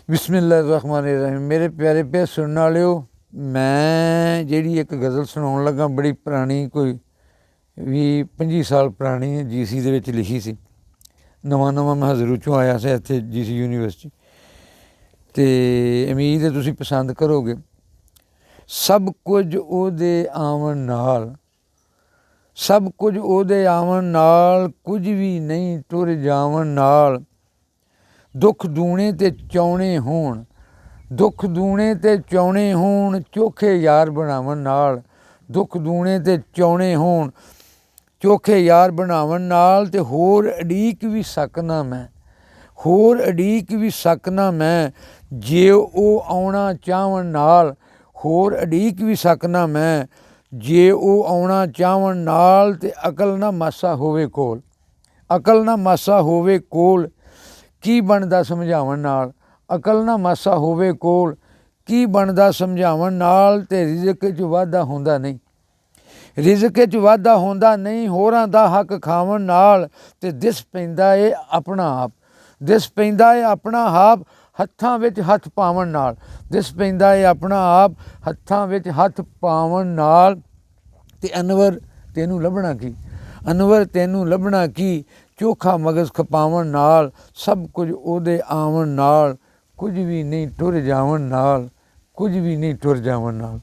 बिस्मिल्लाहिर्रहमानिर्रहीम। मेरे प्यारे प्यारे सुनने वालिओ, मैं जिहड़ी एक गज़ल सुनाउण लगा बड़ी पुरानी, कोई 20-25 साल पुरानी है। GC दे विच लिखी सी। नवां नवां मैं हज़रू चों आया सी इत्थे GC यूनीवर्सिटी। तो उम्मीद है तुसीं पसंद करोगे। सब कुछ ओहदे आवन नाल, सब कुछ ओहदे आवन नाल, कुछ भी नहीं टुर जावन नाल। दुख दूणे ते चाउणे होण, दुख दूणे ते चाउणे होण, चोखे यार बनावन नाल। दुख दूणे ते चाउणे होण, चोखे यार बनावन नाल। ते होर अड़ीक भी सकना मैं, होर अड़ीक भी सकना मैं, जे ओह आउणा चाहवन नाल। होर अड़ीक भी सकना मैं, जे ओह आउणा चाहवन नाल। ते अकल ना मासा होवे कोल, अकल ना मासा होवे कोल, की बनदा समझावन नाल। अकल ना मासा होवे कोल, की बनदा समझावन नाल। ते रिज़क च वाधा होंदा नहीं, रिज़क च वाधा होंदा नहीं, होरां दा हक खावन नाल। ते दिस पैंदा ए अपना आप, दिस पैंदा ए अपना आप, हत्थां विच हत्थ पावन नाल। दिस पैंदा ए अपना आप, हत्थां विच हत्थ पावन नाल। ते अनवर तैनूं लभना की, अनवर तैनूं लभना की, चोखा मगज़ खपावन नाल। सब कुछ ओहदे आवन नाल, कुछ भी नहीं टुर जावन नाल, कुछ भी नहीं टुर जावन नाल।